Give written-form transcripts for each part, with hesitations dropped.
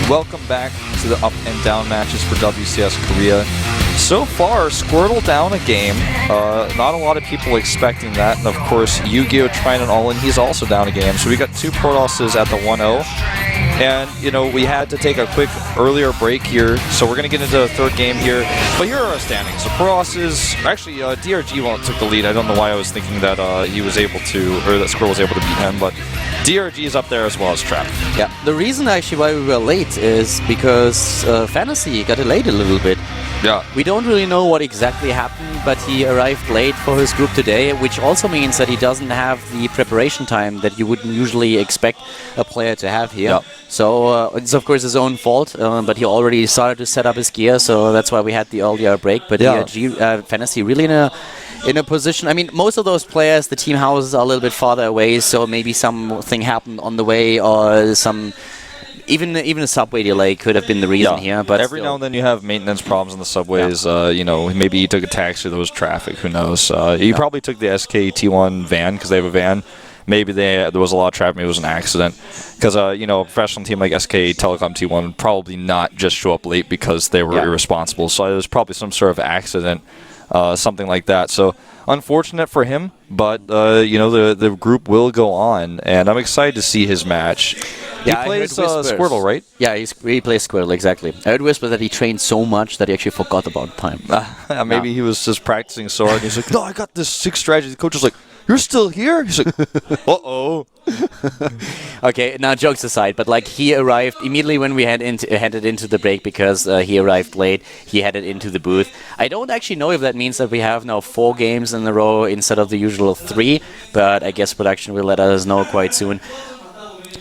welcome back to the up and down matches for WCS Korea. So far, Squirtle down a game. Not a lot of people expecting that. And of course, Yu-Gi-Oh! Trying an all-in, he's also down a game. So we got two Protosses at the 1-0. And, you know, we had to take a quick earlier break here. So we're going to get into the third game here. But here are our standings. So Protosses, actually, DRG took the lead. I don't know why I was thinking that he was able to, or that Squirtle was able to beat him. But DRG is up there as well as Trap. Yeah, the reason actually why we were late is because Fantasy got delayed a little bit. Yeah. We don't really know what exactly happened, but he arrived late for his group today, which also means that he doesn't have the preparation time that you would usually expect a player to have here. Yep. So it's of course his own fault, but he already started to set up his gear, so that's why we had the earlier break. But yeah, Fantasy really in a position. I mean, most of those players, the team houses are a little bit farther away, so maybe something happened on the way, or even a subway delay could have been the reason here. But every now and then you have maintenance problems in the subways. You know, maybe he took a taxi, there was traffic. Who knows? He probably took the SKT1 van because they have a van. Maybe there was a lot of traffic. Maybe it was an accident. Because you know, a professional team like SK Telecom T1 would probably not just show up late because they were irresponsible. So it was probably some sort of accident, something like that. So unfortunate for him, but you know, the group will go on, and I'm excited to see his match. Yeah, he plays Squirtle, right? Yeah, he plays Squirtle, exactly. I heard whispers that he trained so much that he actually forgot about time. Maybe he was just practicing so hard. He's like, no, I got this 6 strategy. The coach was like, you're still here? He's like, uh-oh. Okay, now jokes aside, but like he arrived immediately when we headed into the break because he arrived late. He headed into the booth. I don't actually know if that means that we have now 4 games in a row instead of the usual 3, but I guess production will let us know quite soon.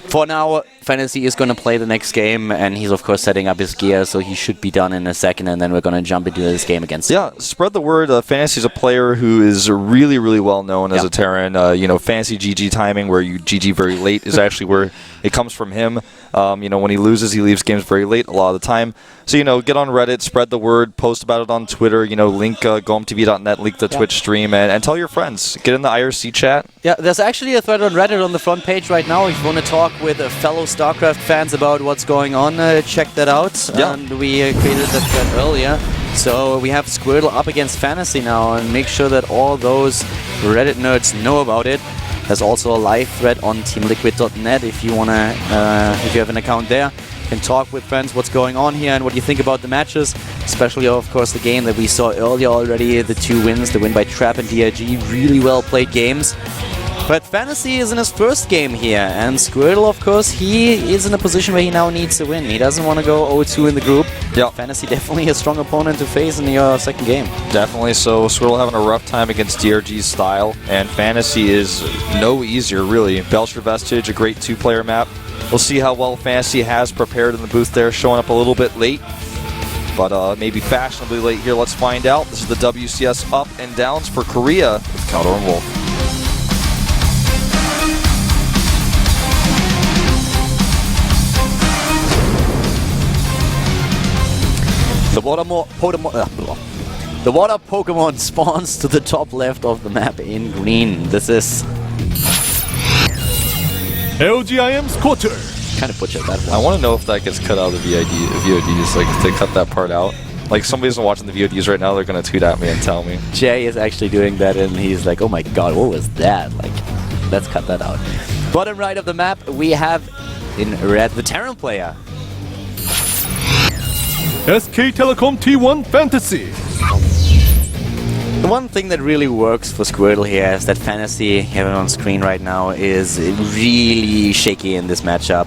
For now, Fantasy is going to play the next game, and he's of course setting up his gear, so he should be done in a second, and then we're going to jump into this game against him. Yeah, spread the word. Fantasy is a player who is really, really well known as a Terran. You know, Fantasy GG timing, where you GG very late, is actually where it comes from him. You know, when he loses, he leaves games very late a lot of the time. So, you know, get on Reddit, spread the word, post about it on Twitter, you know, link GOMTV.net, link the Twitch stream, and tell your friends. Get in the IRC chat. Yeah, there's actually a thread on Reddit on the front page right now. If you want to talk with fellow Starcraft fans about what's going on, check that out. Yeah. And we created that thread earlier. So we have Squirtle up against Fantasy now, and make sure that all those Reddit nerds know about it. There's also a live thread on teamliquid.net if you wanna, if you have an account there. You can talk with friends what's going on here and what you think about the matches, especially of course the game that we saw earlier already, the 2 wins, the win by Trap and DRG, really well played games. But Fantasy is in his first game here, and Squirtle, of course, he is in a position where he now needs to win. He doesn't want to go 0-2 in the group. Yeah. Fantasy definitely a strong opponent to face in your second game. Definitely. So Squirtle having a rough time against DRG's style, and Fantasy is no easier, really. Belcher Vestige, a great 2-player map. We'll see how well Fantasy has prepared in the booth there, showing up a little bit late, but maybe fashionably late here. Let's find out. This is the WCS Up and Downs for Korea with Caldor and Wolf. The water Pokemon spawns to the top left of the map in green. This is LGIM Squirtle. Kind of butchered that one. I want to know if that gets cut out of the VODs, like if they cut that part out. Like somebody's watching the VODs right now, they're going to tweet at me and tell me. Jay is actually doing that, and he's like, oh my god, what was that? Like, let's cut that out. Bottom right of the map, we have in red the Terran player. SK Telecom T1 Fantasy. The one thing that really works for Squirtle here is that Fantasy, here on screen right now, is really shaky in this matchup.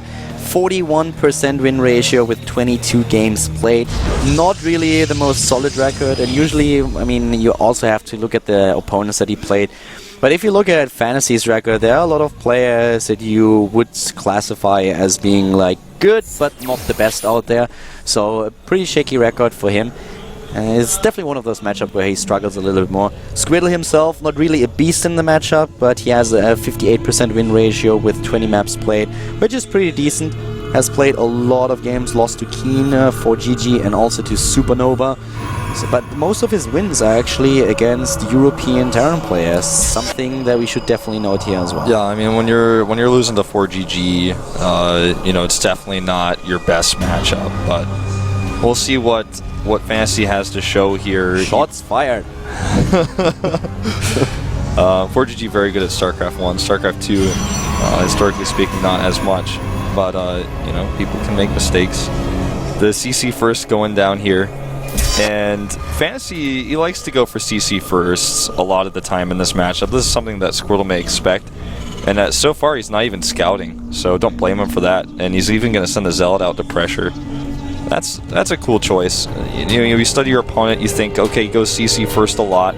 41% win ratio with 22 games played. Not really the most solid record, and usually, I mean, you also have to look at the opponents that he played. But if you look at Fantasy's record, there are a lot of players that you would classify as being like good, but not the best out there. So a pretty shaky record for him. It's definitely one of those matchups where he struggles a little bit more. Squirtle himself, not really a beast in the matchup, but he has a 58% win ratio with 20 maps played, which is pretty decent. Has played a lot of games, lost to Keen for GG and also to Supernova. but most of his wins are actually against European Terran players, something that we should definitely note here as well. Yeah, I mean, when you're losing to 4GG, you know, it's definitely not your best matchup, but we'll see what Fantasy has to show here. Shots fired. 4GG very good at Starcraft 1, Starcraft 2, historically speaking, not as much, but you know, people can make mistakes. The CC first going down here, and Fantasy, he likes to go for CC firsts a lot of the time in this matchup. This is something that Squirtle may expect, and so far he's not even scouting, so don't blame him for that, and he's even going to send the Zealot out to pressure. That's a cool choice. You know, you study your opponent, you think, okay, he goes CC first a lot.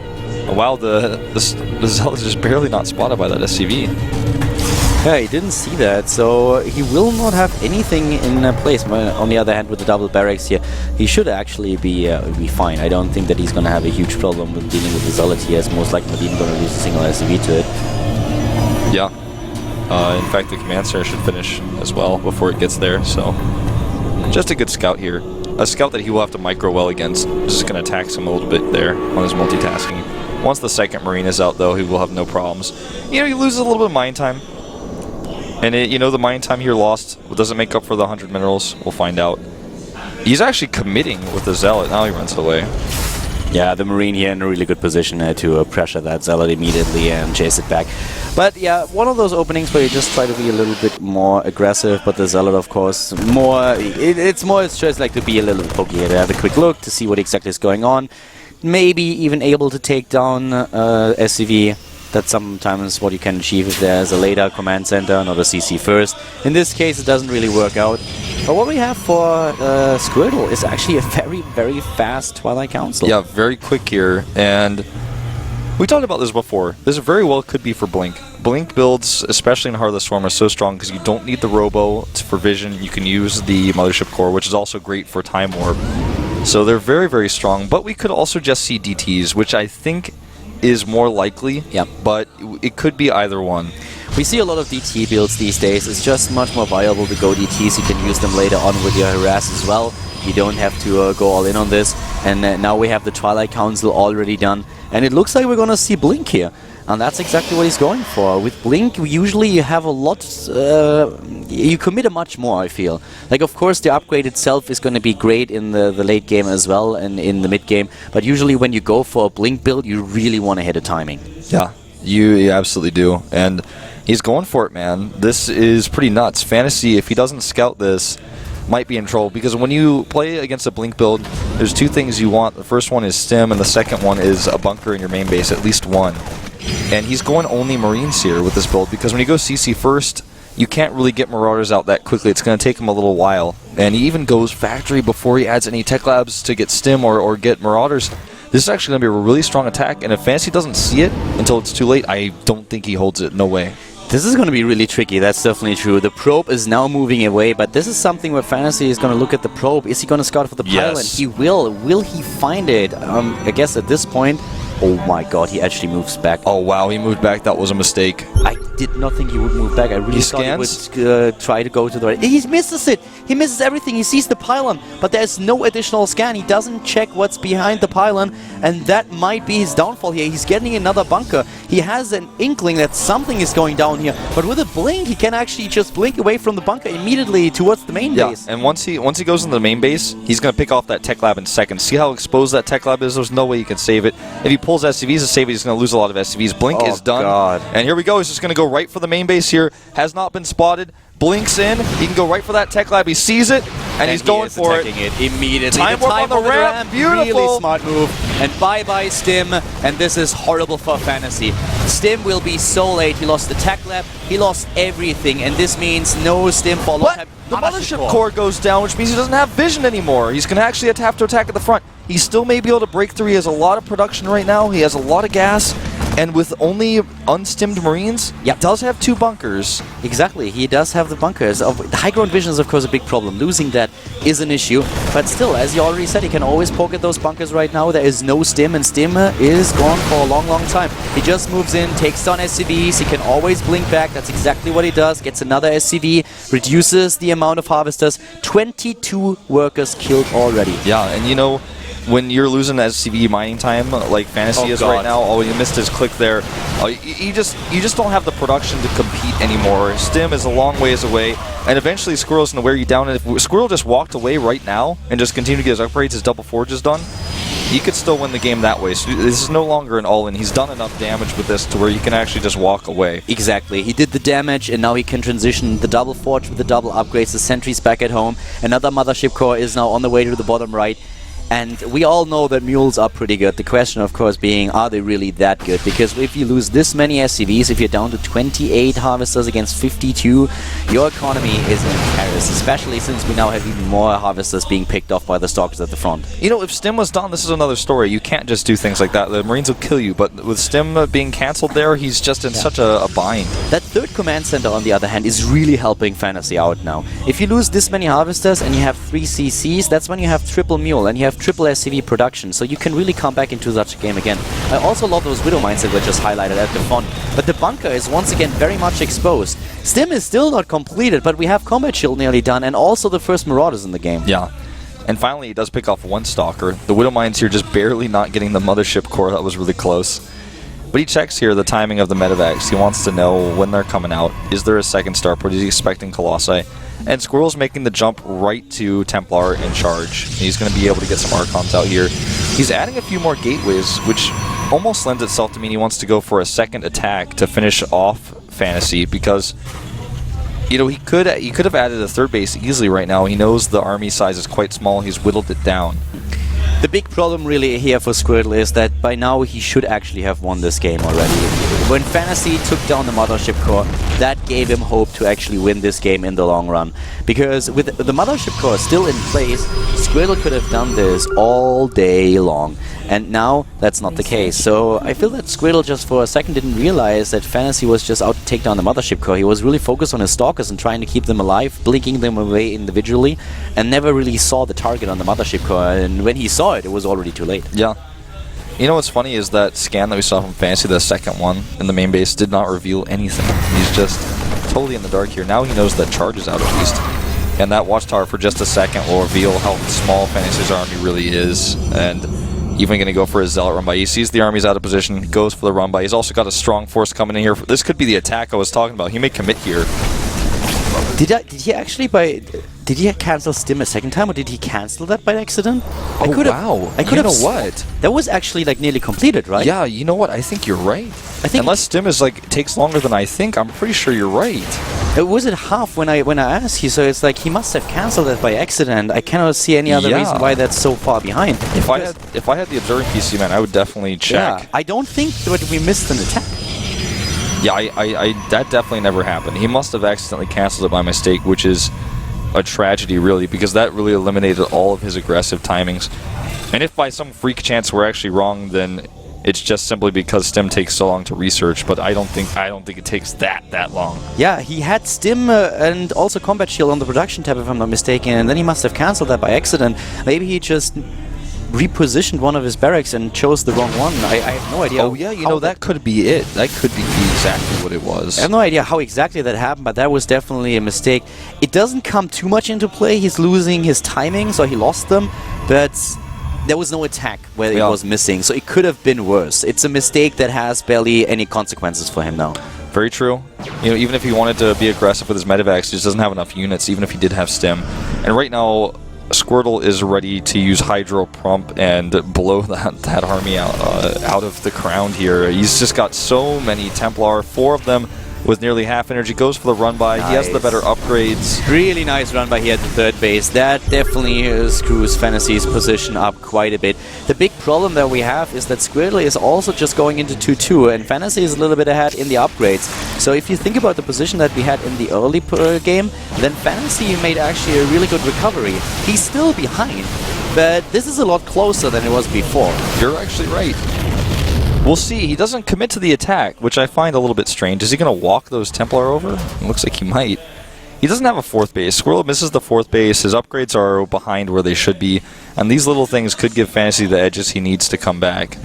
Wow, the Zealot is just barely not spotted by that SCV. Yeah, he didn't see that, so he will not have anything in place. On the other hand, with the double barracks here, he should actually be fine. I don't think that he's going to have a huge problem with dealing with the Zealot here, as most likely not even going to lose a single SCV to it. Yeah. In fact, the command center should finish as well before it gets there, so just a good scout here. A scout that he will have to micro well against. Just going to tax him a little bit there on his multitasking. Once the second Marine is out, though, he will have no problems. You know, he loses a little bit of mine time. And, you know, the mine time here lost doesn't make up for the 100 minerals. We'll find out. He's actually committing with the Zealot. Now he runs away. Yeah, the Marine here in a really good position to pressure that Zealot immediately and chase it back. But yeah, one of those openings where you just try to be a little bit more aggressive, but the Zealot, of course, it's just like to be a little pokey here, to have a quick look, to see what exactly is going on. Maybe even able to take down SCV. That's sometimes what you can achieve if there's a later command center, not a CC first. In this case, it doesn't really work out. But what we have for Squirtle is actually a very, very fast Twilight Council. Yeah, very quick here. And we talked about this before. This very well could be for Blink. Blink builds, especially in Heart of the Storm, are so strong because you don't need the Robo for vision. You can use the Mothership Core, which is also great for Time Warp. So they're very, very strong. But we could also just see DTs, which I think is more likely, yep. But it could be either one. We see a lot of DT builds these days. It's just much more viable to go DTs. You can use them later on with your harass as well. You don't have to go all in on this. And now we have the Twilight Council already done. And it looks like we're going to see Blink here. And that's exactly what he's going for. With Blink, usually you have a lot... you commit a much more, I feel. Like, of course, the upgrade itself is going to be great in the late game as well and in the mid game. But usually when you go for a Blink build, you really want to hit a timing. Yeah, you absolutely do. And he's going for it, man. This is pretty nuts. Fantasy, if he doesn't scout this, might be in trouble. Because when you play against a Blink build, there's two things you want. The first one is stim, and the second one is a bunker in your main base, at least one. And he's going only Marines here with this build, because when you go CC first, you can't really get Marauders out that quickly. It's going to take him a little while. And he even goes Factory before he adds any Tech Labs to get Stim or get Marauders. This is actually going to be a really strong attack, and if Fantasy doesn't see it until it's too late, I don't think he holds it. No way. This is going to be really tricky, that's definitely true. The probe is now moving away, but this is something where Fantasy is going to look at the probe. Is he going to scout for the pylon? Yes. He will. Will he find it? I guess at this point... Oh my god, he actually moves back. Oh wow, he moved back. That was a mistake. I did not think he would move back. I really thought he would try to go to the right. He misses it. He misses everything. He sees the pylon, but there's no additional scan. He doesn't check what's behind the pylon, and that might be his downfall here. He's getting another bunker. He has an inkling that something is going down here, but with a blink, he can actually just blink away from the bunker immediately towards the main base. And once he goes into the main base, he's going to pick off that Tech Lab in seconds. See how exposed that Tech Lab is? There's no way you can save it. If he pulls SCVs to save it, he's going to lose a lot of SCVs. Blink is done. God. And here we go. He's just going to go right for the main base here. Has not been spotted. Blinks in. He can go right for that Tech Lab. He sees it, and he's going for it. Immediately. Time warp on the ramp. Beautiful. Really smart move. And bye-bye Stim. And this is horrible for Fantasy. Stim will be so late. He lost the Tech Lab. He lost everything. And this means no Stim for a long time. The Mothership Core goes down, which means he doesn't have vision anymore. He's going to actually have to attack at the front. He still may be able to break through. He has a lot of production right now. He has a lot of gas. And with only unstimmed Marines, he does have 2 bunkers. Exactly, he does have the bunkers. High ground vision is of course a big problem. Losing that is an issue. But still, as you already said, he can always poke at those bunkers right now. There is no Stim, and Stim is gone for a long, long time. He just moves in, takes down SCVs. He can always blink back. That's exactly what he does. Gets another SCV, reduces the amount of harvesters. 22 workers killed already. Yeah, and you know, when you're losing SCV mining time like Fantasy is right now, oh, you missed his click there. You just don't have the production to compete anymore. Stim is a long ways away, and eventually Squirrel's going to wear you down. And if Squirrel just walked away right now and just continued to get his upgrades, his double forge is done, he could still win the game that way. So this is no longer an all-in. He's done enough damage with this to where he can actually just walk away. Exactly. He did the damage, and now he can transition the double forge with the double upgrades. The sentry's back at home. Another mothership core is now on the way to the bottom right. And we all know that mules are pretty good. The question, of course, being, are they really that good? Because if you lose this many SCVs, if you're down to 28 harvesters against 52, your economy is in Paris, especially since we now have even more harvesters being picked off by the stalkers at the front. You know, if Stim was done, this is another story. You can't just do things like that. The Marines will kill you, but with Stim being cancelled there, he's just in such a bind. That third command center, on the other hand, is really helping Fantasy out now. If you lose this many harvesters and you have 3 CCs, that's when you have triple mule and you have triple SCV production, so you can really come back into such a game again. I also love those Widow Mines that were just highlighted at the front, but the bunker is once again very much exposed. Stim is still not completed, but we have Combat Shield nearly done, and also the first Marauders in the game. Yeah. And finally, he does pick off one Stalker. The Widow Mines here just barely not getting the Mothership Core. That was really close. But he checks here the timing of the medevacs. He wants to know when they're coming out. Is there a second starport? Is he expecting Colossi? And Squirrel's making the jump right to Templar in charge. He's going to be able to get some Archons out here. He's adding a few more gateways, which almost lends itself to mean he wants to go for a second attack to finish off Fantasy, because you know, he could have added a third base easily right now. He knows the army size is quite small. He's whittled it down. The big problem really here for Squirtle is that by now he should actually have won this game already. When Fantasy took down the Mothership Core, that gave him hope to actually win this game in the long run. Because with the Mothership Core still in place, Squirtle could have done this all day long. And now that's not the case. So I feel that Squirtle just for a second didn't realize that Fantasy was just out to take down the Mothership Core. He was really focused on his Stalkers and trying to keep them alive, blinking them away individually, and never really saw the target on the Mothership Core. And when he saw it, it was already too late. Yeah. You know what's funny is that scan that we saw from Fantasy, the second one in the main base, did not reveal anything. He's just totally in the dark here. Now he knows that charge is out at least. And that watchtower for just a second will reveal how small Fantasy's army really is. And even going to go for his Zealot run by. He sees the army's out of position, he goes for the run by. He's also got a strong force coming in here. This could be the attack I was talking about. He may commit here. Did he cancel Stim a second time, or did he cancel that by accident? I could have what? That was actually like nearly completed, right? Yeah, you know what? I think you're right. I think unless Stim is like takes longer than I think, I'm pretty sure you're right. It was at half when I asked you, so it's like he must have cancelled it by accident. I cannot see any other reason why that's so far behind. If I had the observing PC, man, I would definitely check. Yeah, I don't think that we missed an attack. Yeah, that definitely never happened. He must have accidentally cancelled it by mistake, which is a tragedy, really, because that really eliminated all of his aggressive timings. And if by some freak chance we're actually wrong, then it's just simply because Stim takes so long to research. But I don't think it takes that long. Yeah, he had Stim and also Combat Shield on the production tab, if I'm not mistaken, and then he must have cancelled that by accident. Maybe he just repositioned one of his barracks and chose the wrong one. I have no idea. Oh yeah, you know, that could be it. That could be exactly what it was. I have no idea how exactly that happened, but that was definitely a mistake. It doesn't come too much into play. He's losing his timing, so he lost them, but there was no attack where it was missing, so it could have been worse. It's a mistake that has barely any consequences for him now. Very true. You know, even if he wanted to be aggressive with his medevacs, he just doesn't have enough units, even if he did have Stim. And right now, Squirtle is ready to use Hydro Prump and blow that army out of the ground here. He's just got so many Templar, 4 of them with nearly half energy. Goes for the run by. Nice. He has the better upgrades. Really nice run by here at the third base. That definitely screws Fantasy's position up quite a bit. The big problem that we have is that Squirtle is also just going into 2-2, and Fantasy is a little bit ahead in the upgrades. So if you think about the position that we had in the early game, then Fantasy made actually a really good recovery. He's still behind, but this is a lot closer than it was before. You're actually right. We'll see. He doesn't commit to the attack, which I find a little bit strange. Is he going to walk those Templar over? It looks like he might. He doesn't have a 4th base. Squirrel misses the 4th base. His upgrades are behind where they should be. And these little things could give Fantasy the edges he needs to come back.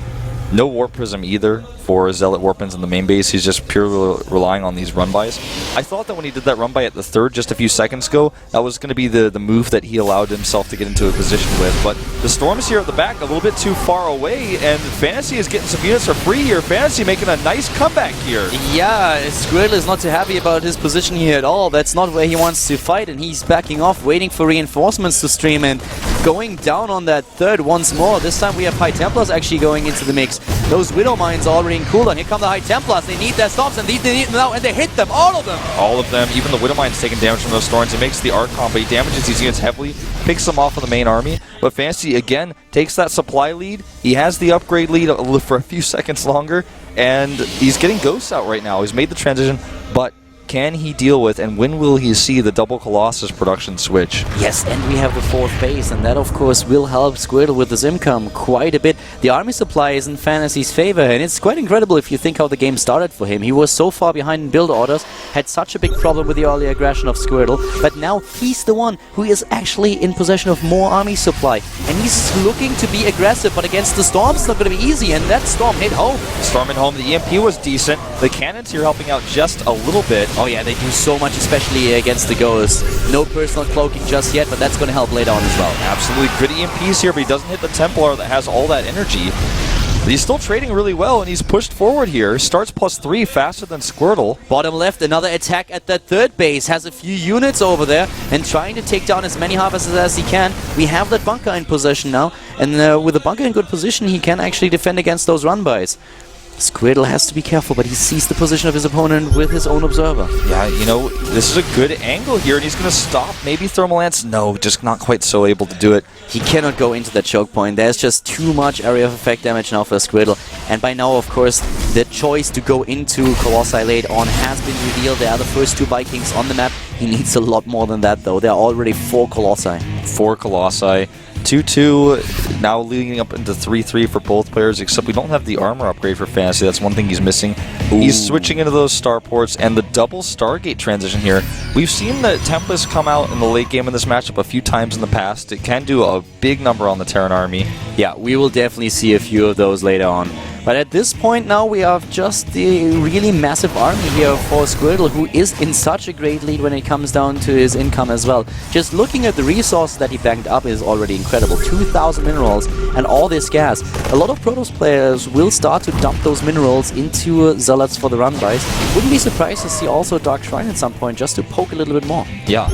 No Warp Prism either for Zealot Warpins in the main base. He's just purely relying on these run-bys. I thought that when he did that run-by at the third just a few seconds ago, that was going to be the move that he allowed himself to get into a position with. But the Storm is here at the back, a little bit too far away, and Fantasy is getting some units for free here. Fantasy making a nice comeback here. Yeah, Squirtle is not too happy about his position here at all. That's not where he wants to fight, and he's backing off, waiting for reinforcements to stream in. Going down on that third once more. This time we have High Templars actually going into the mix. Those Widow Mines are already in cooldown. Here come the High Templars. They need their stops, and they need them now, and they hit them, all of them. All of them. Even the Widow Mine's taking damage from those Storms. It makes the Archon, but he damages these units heavily, picks them off of the main army. But Fantasy, again, takes that supply lead. He has the upgrade lead for a few seconds longer, and he's getting Ghosts out right now. He's made the transition, but can he deal with, and when will he see the double Colossus production switch? Yes, and we have the fourth base, and that of course will help Squirtle with his income quite a bit. The army supply is in Fantasy's favor, and it's quite incredible if you think how the game started for him. He was so far behind in build orders, had such a big problem with the early aggression of Squirtle, but now he's the one who is actually in possession of more army supply, and he's looking to be aggressive, but against the Storm it's not going to be easy, and that Storm hit home. Storm hit home. The EMP was decent. The cannons here helping out just a little bit. Oh yeah, they do so much, especially against the Ghosts. No personal cloaking just yet, but that's going to help later on as well. Absolutely. Good EMPs here, but he doesn't hit the Templar that has all that energy. But he's still trading really well, and he's pushed forward here. Starts +3 faster than Squirtle. Bottom left, another attack at that third base. Has a few units over there and trying to take down as many harvesters as he can. We have that bunker in possession now, and with the bunker in good position, he can actually defend against those run-bys. Squirtle has to be careful, but he sees the position of his opponent with his own observer. Yeah, you know, this is a good angle here, and he's going to stop. Maybe Thermal Lance? No, just not quite so able to do it. He cannot go into that choke point. There's just too much area of effect damage now for Squirtle. And by now, of course, the choice to go into Colossi late on has been revealed. There are the first two Vikings on the map. He needs a lot more than that, though. There are already 4 Colossi. 4 Colossi. 2-2, now leading up into 3-3 for both players, except we don't have the armor upgrade for Fantasy. That's one thing he's missing. Ooh. He's switching into those starports, and the double Stargate transition here. We've seen the Tempest come out in the late game in this matchup a few times in the past. It can do a big number on the Terran army. Yeah, we will definitely see a few of those later on. But at this point now, we have just the really massive army here for Squirtle, who is in such a great lead when it comes down to his income as well. Just looking at the resources that he banked up is already incredible. 2,000 minerals and all this gas. A lot of Protoss players will start to dump those minerals into Zealots for the run-bys. Wouldn't be surprised to see also Dark Shrine at some point, just to poke a little bit more. Yeah.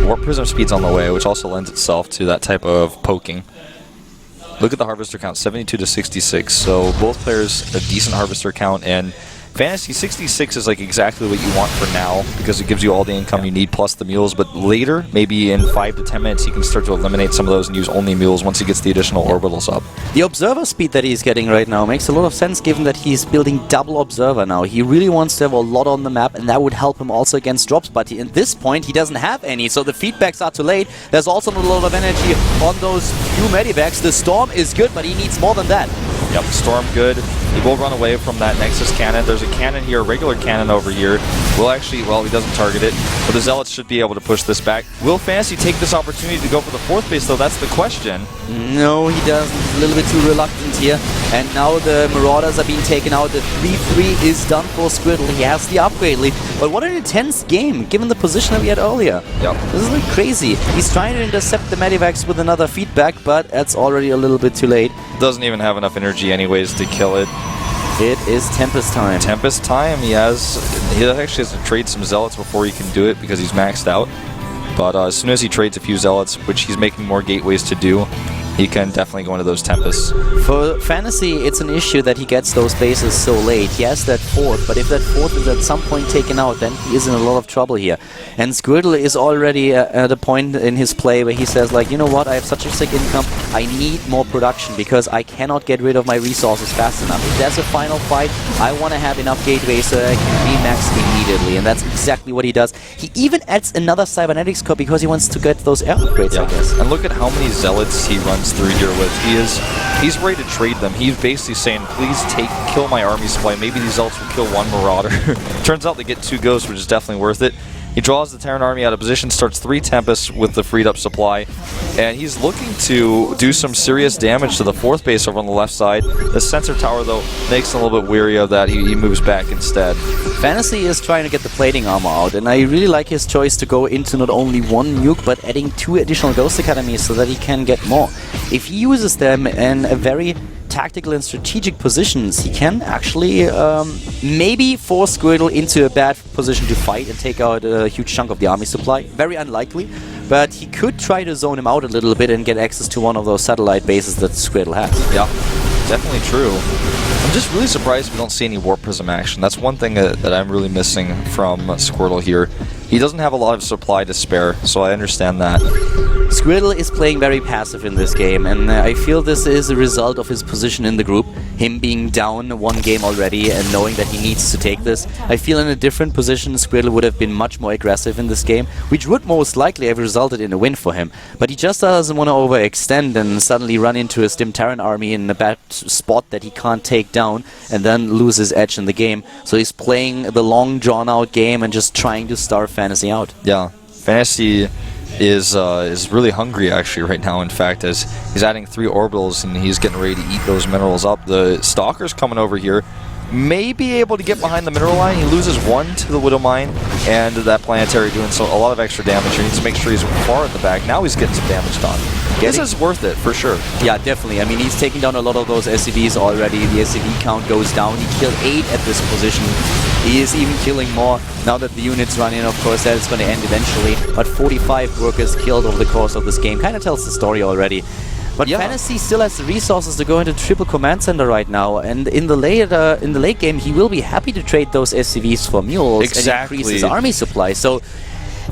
Warp Prism speed's on the way, which also lends itself to that type of poking. Look at the harvester count, 72 to 66. So both players a decent harvester count, and Fantasy 66 is like exactly what you want for now because it gives you all the income you need plus the mules. But later, maybe in 5 to 10 minutes, he can start to eliminate some of those and use only mules once he gets the additional orbitals up. The observer speed that he's getting right now makes a lot of sense given that he's building double observer now. He really wants to have a lot on the map, and that would help him also against drops. But at this point, he doesn't have any, so the feedbacks are too late. There's also not a lot of energy on those few medivacs. The Storm is good, but he needs more than that. Yep, Storm good. He will run away from that Nexus cannon. There's a cannon here, a regular cannon over here. Will actually, well, he doesn't target it, but the Zealots should be able to push this back. Will Fantasy take this opportunity to go for the 4th base, though? That's the question. No, he doesn't. He's a little bit too reluctant here. And now the Marauders are being taken out. The 3-3 is done for Squirtle. He has the upgrade lead. But what an intense game, given the position that we had earlier. Yep. This is like crazy. He's trying to intercept the medivacs with another feedback, but that's already a little bit too late. Doesn't even have enough energy anyways to kill it. It is Tempest time. Tempest time. He actually has to trade some Zealots before he can do it because he's maxed out. But as soon as he trades a few Zealots, which he's making more gateways to do, he can definitely go into those Tempests. For Fantasy, it's an issue that he gets those bases so late. He has that 4th, but if that 4th is at some point taken out, then he is in a lot of trouble here. And Squirtle is already at a point in his play where he says, like, you know what, I have such a sick income, I need more production because I cannot get rid of my resources fast enough. If there's a final fight, I want to have enough gateways so that I can re-max immediately, and that's exactly what he does. He even adds another Cybernetics core because he wants to get those air upgrades, I guess. And look at how many Zealots he runs through here with. He's ready to trade them. He's basically saying, please kill my army supply. Maybe these Zealots will kill one Marauder. Turns out they get 2 Ghosts, which is definitely worth it. He draws the Terran army out of position, starts 3 Tempests with the freed up supply, and he's looking to do some serious damage to the 4th base over on the left side. The sensor tower, though, makes him a little bit weary of that. He moves back instead. Fantasy is trying to get the plating armor out, and I really like his choice to go into not only 1 nuke, but adding 2 additional Ghost Academies so that he can get more. If he uses them in a very tactical and strategic positions, he can actually maybe force Squirtle into a bad position to fight and take out a huge chunk of the army supply. Very unlikely, but he could try to zone him out a little bit and get access to one of those satellite bases that Squirtle has. Yeah, definitely true. I'm just really surprised we don't see any Warp Prism action. That's one thing that I'm really missing from Squirtle here. He doesn't have a lot of supply to spare, so I understand that. Squirtle is playing very passive in this game, and I feel this is a result of his position in the group. Him being down 1 game already and knowing that he needs to take this. I feel in a different position, Squirtle would have been much more aggressive in this game, which would most likely have resulted in a win for him. But he just doesn't want to overextend and suddenly run into a Stim Terran army in a bad spot that he can't take down and then lose his edge in the game. So he's playing the long, drawn-out game and just trying to starve Fantasy out. Yeah, Fantasy is really hungry actually right now. In fact, as he's adding 3 orbitals and he's getting ready to eat those minerals up. The Stalker's coming over here, may be able to get behind the mineral line. He loses 1 to the Widow Mine and that Planetary doing so a lot of extra damage. He needs to make sure he's far at the back. Now he's getting some damage done. This is worth it for sure. Yeah, definitely. I mean, he's taking down a lot of those SCVs already. The SCV count goes down. He killed 8 at this position. He is even killing more now that the units run in. Of course, that is going to end eventually. But 45 workers killed over the course of this game kind of tells the story already. But yeah, Fantasy still has the resources to go into triple command center right now, and in the late game he will be happy to trade those SCVs for mules and increase his army supply. So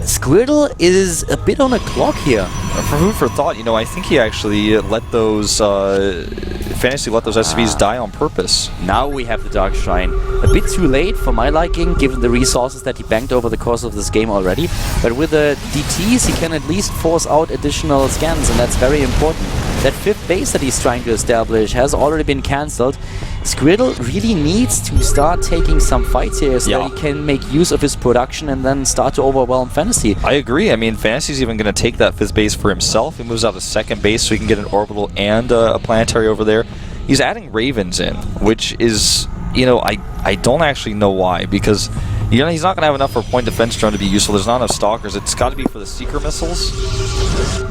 Squirtle is a bit on a clock here. For food for thought, you know, I think he actually let those Fantasy let those SCVs die on purpose. Now we have the Dark Shrine. A bit too late for my liking, given the resources that he banked over the course of this game already. But with the DTs, he can at least force out additional scans, and that's very important. That 5th base that he's trying to establish has already been cancelled. Squirtle really needs to start taking some fights here so that he can make use of his production and then start to overwhelm Fantasy. I agree. I mean, Fantasy's even going to take that 5th base for himself. He moves out to 2nd base so he can get an orbital and a planetary over there. He's adding Ravens in, which is, you know, I don't actually know why, because you know, he's not going to have enough for point defense drone to be useful. There's not enough Stalkers. It's got to be for the Seeker missiles.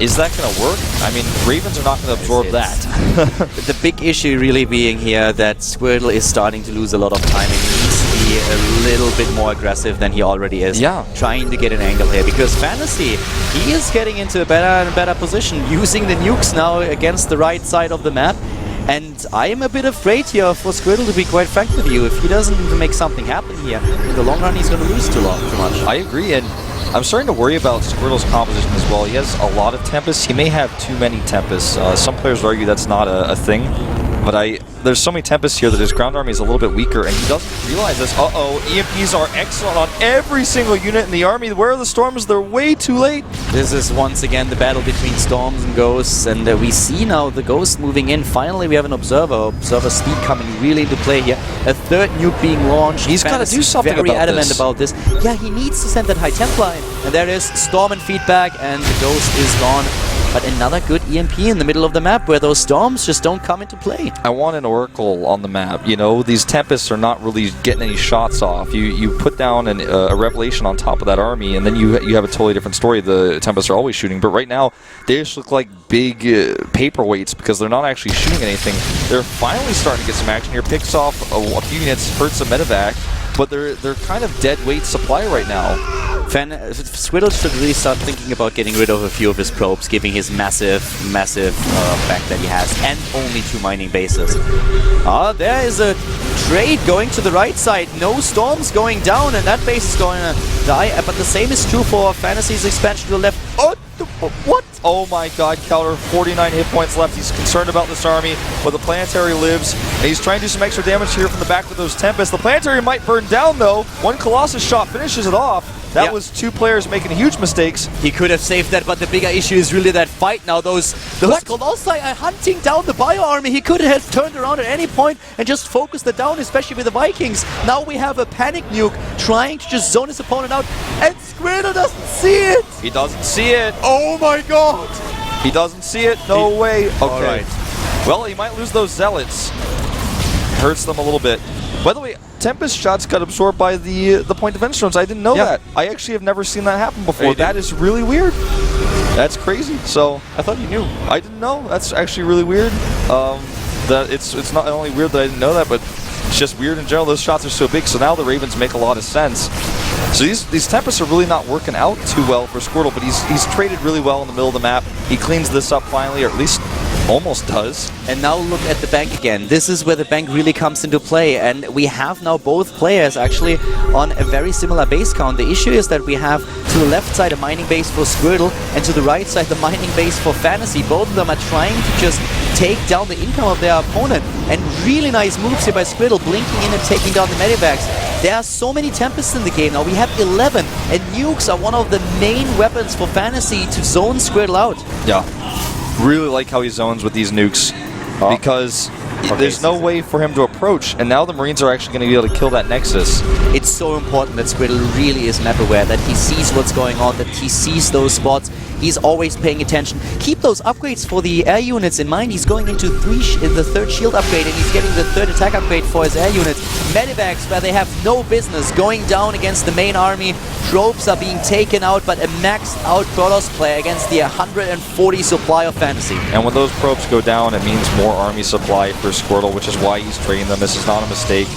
Is that going to work? I mean, Ravens are not going to absorb that. The big issue really being here that Squirtle is starting to lose a lot of time and he needs to be a little bit more aggressive than he already is. Yeah. Trying to get an angle here, because Fantasy, he is getting into a better and better position, using the nukes now against the right side of the map. And I am a bit afraid here for Squirtle, to be quite frank with you. If he doesn't make something happen here, in the long run he's going to lose too much. I agree, and I'm starting to worry about Squirtle's composition as well. He has a lot of Tempests. He may have too many Tempests. Some players argue that's not a thing, but there's so many Tempests here that his ground army is a little bit weaker, and he doesn't realize this. Uh-oh, EMPs are excellent on every single unit in the army. Where are the Storms? They're way too late. This is once again the battle between Storms and Ghosts, and we see now the Ghosts moving in. Finally, we have an Observer speed coming really into play here. A 3rd nuke being launched. He's got to do something very about adamant this. about this. Yeah, he needs to send that high temp line. And there is Storm and feedback, and the Ghost is gone. But another good EMP in the middle of the map where those Storms just don't come into play. I want an Oracle on the map. You know, these Tempests are not really getting any shots off. You put down a Revelation on top of that army, and then you have a totally different story. The Tempests are always shooting, but right now they just look like big paperweights because they're not actually shooting anything. They're finally starting to get some action here. Picks off a few units, hurts a medevac, but they're kind of dead weight supply right now. Squirtle should really start thinking about getting rid of a few of his probes, giving his massive back that he has, and only 2 mining bases. There is a trade going to the right side. No Storms going down, and that base is going to die. But the same is true for Fantasy's expansion to the left. Oh, what? Oh my god, Cowder, 49 hit points left. He's concerned about this army, but the Planetary lives, and he's trying to do some extra damage here from the back with those Tempests. The Planetary might burn down, though. 1 Colossus shot finishes it off. That was 2 players making huge mistakes. He could have saved that, but the bigger issue is really that fight now. Those Colossi are hunting down the Bio Army. He could have turned around at any point and just focused it down, especially with the Vikings. Now we have a panic nuke trying to just zone his opponent out. out, and Squirtle doesn't see it! He doesn't see it. Oh my god! He doesn't see it. No way. Okay. All right. Well, he might lose those zealots. Hurts them a little bit. By the way, Tempest shots got absorbed by the point defense drones. I didn't know that. I actually have never seen that happen before. That is really weird. That's crazy. So I thought you knew. I didn't know. That's actually really weird. That it's not only weird that I didn't know that, but it's just weird in general. Those shots are so big. So now the Ravens make a lot of sense. So these Tempests are really not working out too well for Squirtle, but he's traded really well in the middle of the map. He cleans this up finally, or at least almost does. And now look at the bank again. This is where the bank really comes into play, and we have now both players actually on a very similar base count. The issue is that we have to the left side a mining base for Squirtle, and to the right side the mining base for Fantasy. Both of them are trying to just take down the income of their opponent, and really nice moves here by Squirtle, blinking in and taking down the medivacs. There are so many Tempests in the game now. We have 11, and nukes are one of the main weapons for Fantasy to zone Squirtle out. Yeah. Really like how he zones with these nukes, because there's no way for him to approach, and now the Marines are actually going to be able to kill that Nexus. It's so important that Squirtle really is map aware, that he sees what's going on, that he sees those spots. He's always paying attention. Keep those upgrades for the air units in mind. He's going into the third shield upgrade, and he's getting the third attack upgrade for his air units. Medivacs, where they have no business going down against the main army. Tropes are being taken out, but a maxed out Protoss player against the 140 supply of Fantasy. And when those probes go down, it means more army supply for Squirtle, which is why he's trading them. This is not a mistake.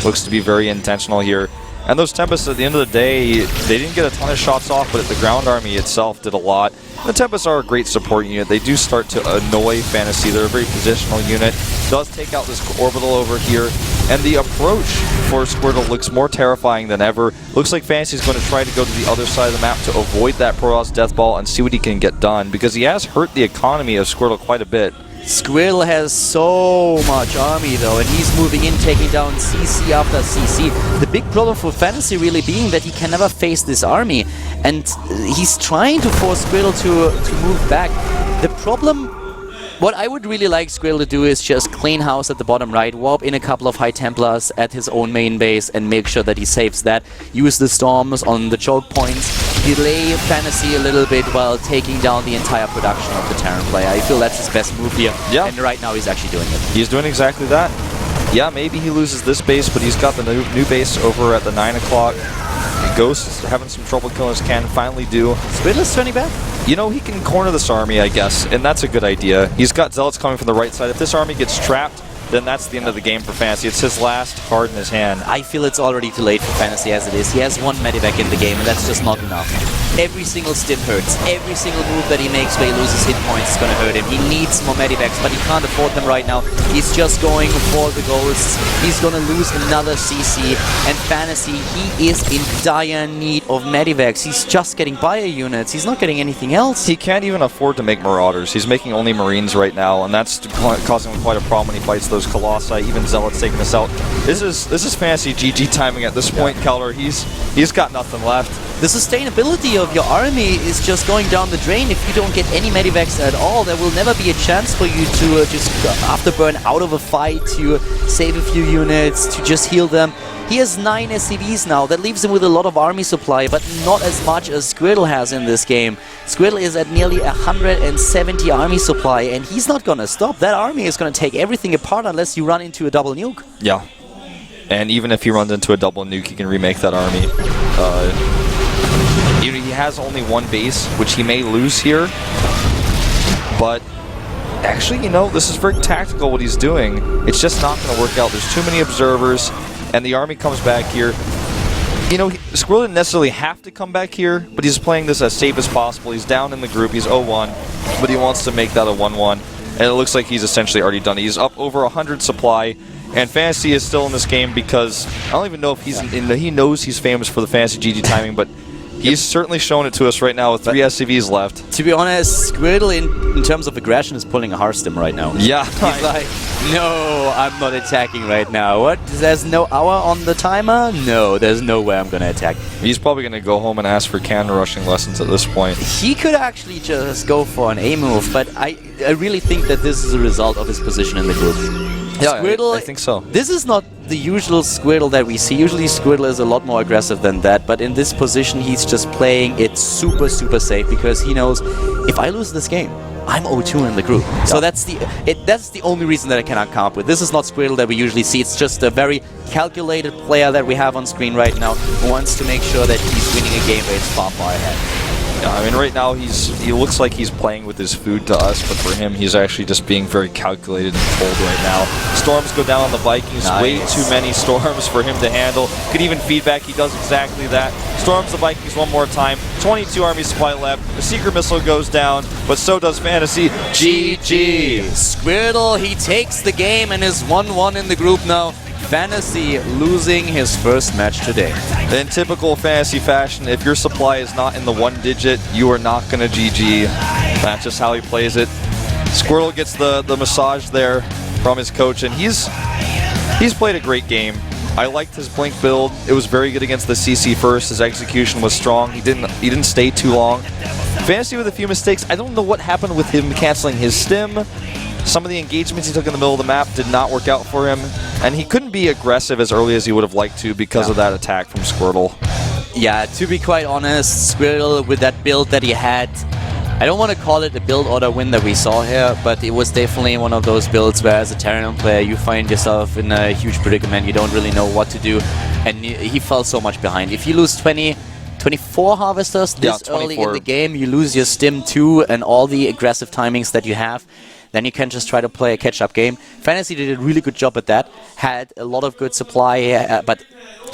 Looks to be very intentional here. And those Tempests, at the end of the day, they didn't get a ton of shots off, but the ground army itself did a lot. The Tempests are a great support unit. They do start to annoy Fantasy. They're a very positional unit. Does take out this orbital over here. And the approach for Squirtle looks more terrifying than ever. Looks like Fantasy's going to try to go to the other side of the map to avoid that Protoss Death Ball and see what he can get done, because he has hurt the economy of Squirtle quite a bit. Squirtle has so much army though, and he's moving in, taking down CC after CC. The big problem for Fantasy really being that he can never face this army, and he's trying to force Squirtle to move back. The problem, what I would really like Squirtle to do is just clean house at the bottom right, warp in a couple of High Templars at his own main base and make sure that he saves that. Use the storms on the choke points, delay Fantasy a little bit while taking down the entire production of the Terran player. I feel that's his best move here, and right now he's actually doing it. He's doing exactly that. Yeah, maybe he loses this base, but he's got the new base over at the 9 o'clock. Ghost is having some trouble killing his cannon, finally do. Squirtle's turning back? You know, he can corner this army, I guess, and that's a good idea. He's got Zealots coming from the right side. If this army gets trapped, then that's the end of the game for Fantasy. It's his last card in his hand. I feel it's already too late for Fantasy as it is. He has one medivac in the game, and that's just not enough. Every single stim hurts. Every single move that he makes where he loses hit points is going to hurt him. He needs more medivacs, but he can't afford them right now. He's just going for the ghosts. He's going to lose another CC. And Fantasy, he is in dire need of medivacs. He's just getting bio units. He's not getting anything else. He can't even afford to make Marauders. He's making only Marines right now, and that's causing him quite a problem when he fights those Colossi. Even Zealots taking us out. This is Fantasy GG timing at this point, Keller. He's got nothing left. The sustainability of your army is just going down the drain. If you don't get any medivacs at all, there will never be a chance for you to just afterburn out of a fight, to save a few units, to just heal them. He has 9 SCVs now. That leaves him with a lot of army supply, but not as much as Squirtle has in this game. Squirtle is at nearly 170 army supply, and he's not going to stop. That army is going to take everything apart unless you run into a double nuke. Yeah. And even if he runs into a double nuke, he can remake that army. He has only one base, which he may lose here. But actually, you know, this is very tactical what he's doing. It's just not going to work out. There's too many observers, and the army comes back here. You know, Squirtle didn't necessarily have to come back here, but he's playing this as safe as possible. He's down in the group. He's 0-1, but he wants to make that a 1-1. And it looks like he's essentially already done it. He's up over 100 supply. And Fantasy is still in this game because I don't even know if he's he knows he's famous for the Fantasy GG timing, but he's certainly showing it to us right now with 3 SCVs left. To be honest, Squirtle in terms of aggression is pulling a Hearthstim right now. Yeah. He's like, no, I'm not attacking right now. What? There's no hour on the timer? No, there's no way I'm going to attack. He's probably going to go home and ask for cannon rushing lessons at this point. He could actually just go for an A move, but I really think that this is a result of his position in the group. Yeah, Squirtle, I think so. This is not the usual Squirtle that we see. Usually Squirtle is a lot more aggressive than that, but in this position he's just playing it super, super safe because he knows if I lose this game, I'm 0-2 in the group. So that's the only reason that I cannot come up with. This is not Squirtle that we usually see. It's just a very calculated player that we have on screen right now who wants to make sure that he's winning a game where it's far, far ahead. Yeah, I mean, right now he looks like he's playing with his food to us, but for him, he's actually just being very calculated and cold right now. Storms go down on the Vikings. Nice. Way too many storms for him to handle. Could even feedback. He does exactly that. Storms the Vikings one more time. 22 army supply left. The secret missile goes down, but so does Fantasy. GG. Squirtle, he takes the game and is 1-1 in the group now. Fantasy losing his first match today. In typical Fantasy fashion, if your supply is not in the 1 digit, you are not going to GG. That's just how he plays it. Squirtle gets the massage there from his coach, and he's played a great game. I liked his Blink build. It was very good against the CC first. His execution was strong. He didn't stay too long. Fantasy with a few mistakes. I don't know what happened with him canceling his stim. Some of the engagements he took in the middle of the map did not work out for him, and he couldn't be aggressive as early as he would have liked to because of that attack from Squirtle. Yeah, to be quite honest, Squirtle with that build that he had, I don't want to call it a build order win that we saw here, but it was definitely one of those builds where as a Terran player you find yourself in a huge predicament, you don't really know what to do, and he fell so much behind. If you lose 24 harvesters this early in the game, you lose your stim too and all the aggressive timings that you have, then you can just try to play a catch-up game. Fantasy did a really good job at that, had a lot of good supply, but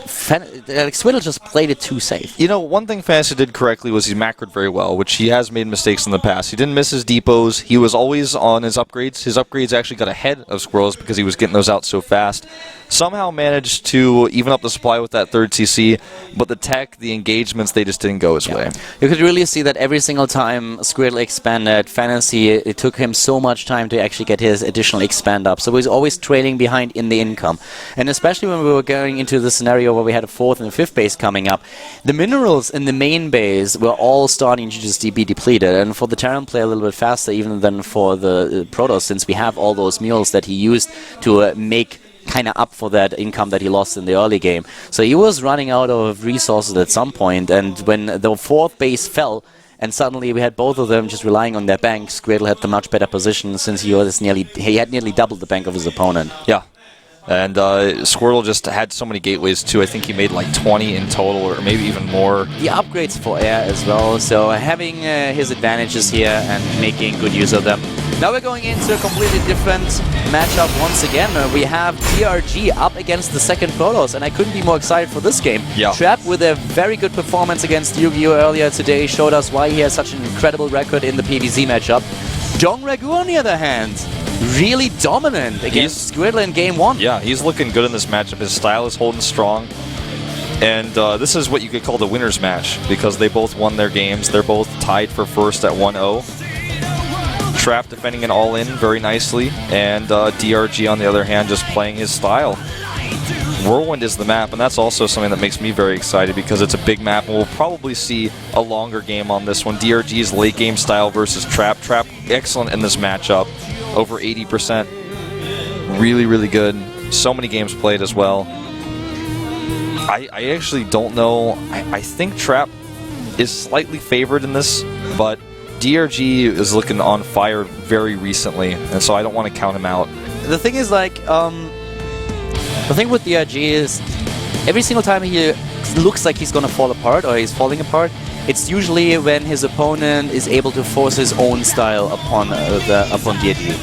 Squirtle just played it too safe. You know, one thing Fantasy did correctly was he macroed very well, which he has made mistakes in the past. He didn't miss his depots. He was always on his upgrades. His upgrades actually got ahead of Squirrel's because he was getting those out so fast. Somehow managed to even up the supply with that 3rd CC, but the tech, the engagements, they just didn't go his way. You could really see that every single time Squirtle expanded Fantasy, it took him so much time to actually get his additional expand up. So he was always trailing behind in the income. And especially when we were going into the scenario where we had a 4th and a 5th base coming up, the minerals in the main base were all starting to just be depleted. And for the Terran player a little bit faster even than for the Protoss, since we have all those mules that he used to make kind of up for that income that he lost in the early game. So he was running out of resources at some point, and when the 4th base fell, and suddenly we had both of them just relying on their bank, Squirtle had the much better position since he had nearly doubled the bank of his opponent. Yeah. And Squirtle just had so many gateways too. I think he made like 20 in total, or maybe even more. The upgrades for air as well, so having his advantages here and making good use of them. Now we're going into a completely different matchup once again. We have DRG up against the 2nd Protoss, and I couldn't be more excited for this game. Yeah. Trap with a very good performance against Yu-Gi-Oh! Earlier today showed us why he has such an incredible record in the PvZ matchup. Dong Ragu, on the other hand, really dominant against Squirtle in Game 1. Yeah, he's looking good in this matchup. His style is holding strong. And this is what you could call the winner's match, because they both won their games. They're both tied for first at 1-0. Trap defending an all-in very nicely, and DRG, on the other hand, just playing his style. Whirlwind is the map, and that's also something that makes me very excited because it's a big map, and we'll probably see a longer game on this one. DRG's late game style versus Trap. Trap, excellent in this matchup. Over 80%. Really, really good. So many games played as well. I actually don't know. I think Trap is slightly favored in this, but DRG is looking on fire very recently, and so I don't want to count him out. The thing is, like, the thing with DRG is every single time he looks like he's gonna fall apart or he's falling apart, it's usually when his opponent is able to force his own style upon DRG.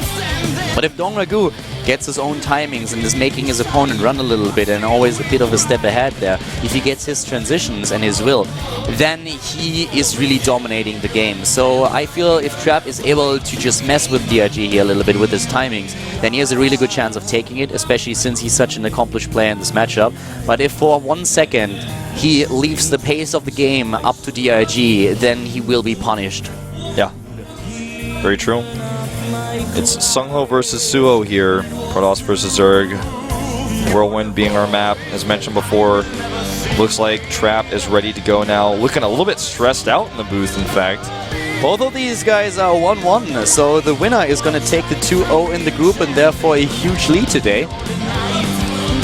But if Dong Ragu gets his own timings and is making his opponent run a little bit and always a bit of a step ahead there, if he gets his transitions and his will, then he is really dominating the game. So I feel if Trap is able to just mess with DRG here a little bit with his timings, then he has a really good chance of taking it, especially since he's such an accomplished player in this matchup. But if for 1 second he leaves the pace of the game up to DRG, then he will be punished. Yeah, very true. It's Sungho versus Suho here. Protoss versus Zerg. Whirlwind being our map, as mentioned before. Looks like Trap is ready to go now. Looking a little bit stressed out in the booth, in fact. Both of these guys are 1-1, so the winner is going to take the 2-0 in the group and therefore a huge lead today.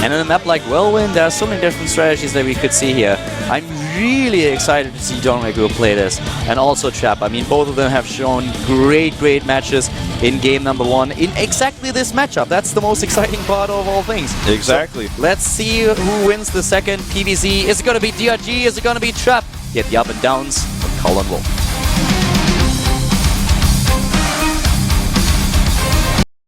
And in a map like Whirlwind, there are so many different strategies that we could see here. I'm really excited to see John Group play this, and also Trap. I mean, both of them have shown great matches in game number 1 in exactly this matchup. That's the most exciting part of all things. Exactly. So let's see who wins the second PVZ. Is it going to be DRG? Is it going to be Trap? Get the up and downs from Colin Wolf.